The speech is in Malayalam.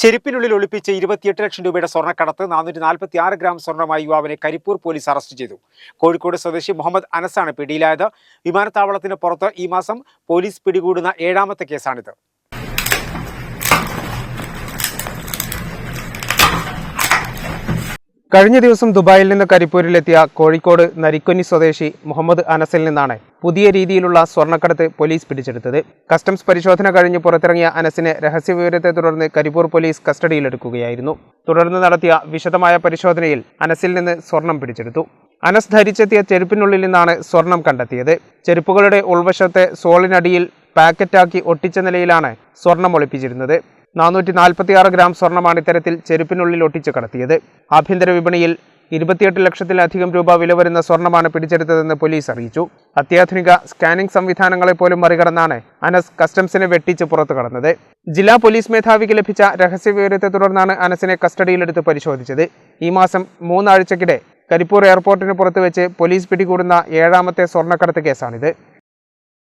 ചെരുപ്പിനുള്ളിൽ ഒളിപ്പിച്ച് 28 ലക്ഷം രൂപയുടെ സ്വർണ്ണക്കടത്ത് 446 ഗ്രാം സ്വർണ്ണമായി യുവാവിനെ കരിപ്പൂർ പോലീസ് അറസ്റ്റ് ചെയ്തു. കോഴിക്കോട് സ്വദേശി മുഹമ്മദ് അനസാണ് പിടിയിലായത്. വിമാനത്താവളത്തിന് പുറത്ത് ഈ മാസം പോലീസ് പിടികൂടുന്ന 7ാമത്തെ കേസാണിത്. കഴിഞ്ഞ ദിവസം ദുബായിൽ നിന്ന് കരിപ്പൂരിലെത്തിയ കോഴിക്കോട് നരിക്കൊന്നി സ്വദേശി മുഹമ്മദ് അനസിൽ നിന്നാണ് പുതിയ രീതിയിലുള്ള സ്വർണ്ണക്കടത്ത് പോലീസ് പിടിച്ചെടുത്തത്. കസ്റ്റംസ് പരിശോധന കഴിഞ്ഞ് പുറത്തിറങ്ങിയ അനസിനെ രഹസ്യവിവരത്തെ തുടർന്ന് കരിപ്പൂർ പോലീസ് കസ്റ്റഡിയിലെടുക്കുകയായിരുന്നു. തുടർന്ന് നടത്തിയ വിശദമായ പരിശോധനയിൽ അനസിൽ നിന്ന് സ്വർണം പിടിച്ചെടുത്തു. അനസ് ധരിച്ചെത്തിയ ചെരുപ്പിനുള്ളിൽ നിന്നാണ് സ്വർണം കണ്ടെത്തിയത്. ചെരുപ്പുകളുടെ ഉൾവശത്തെ സോളിനടിയിൽ പാക്കറ്റാക്കി ഒട്ടിച്ച നിലയിലാണ് സ്വർണം ഒളിപ്പിച്ചിരുന്നത്. 446 ഗ്രാം സ്വർണ്ണമാണ് ഇത്തരത്തിൽ ചെരുപ്പിനുള്ളിൽ ഒട്ടിച്ച് കടത്തിയത്. ആഭ്യന്തര വിപണിയിൽ 28 ലക്ഷത്തിലധികം രൂപ വില വരുന്ന സ്വർണ്ണമാണ് പിടിച്ചെടുത്തതെന്ന് പോലീസ് അറിയിച്ചു. അത്യാധുനിക സ്കാനിംഗ് സംവിധാനങ്ങളെ പോലും മറികടന്നാണ് അനസ് കസ്റ്റംസിനെ വെട്ടിച്ച് പുറത്തു കടന്നത്. ജില്ലാ പോലീസ് മേധാവിക്ക് ലഭിച്ച രഹസ്യവിവരത്തെ തുടർന്നാണ് അനസിനെ കസ്റ്റഡിയിലെടുത്ത് പരിശോധിച്ചത്. ഈ മാസം 3 ആഴ്ചക്കിടെ കരിപ്പൂർ എയർപോർട്ടിന് പുറത്ത് വെച്ച് പോലീസ് പിടികൂടുന്ന 7ാമത്തെ സ്വർണ്ണക്കടത്ത് കേസാണിത്.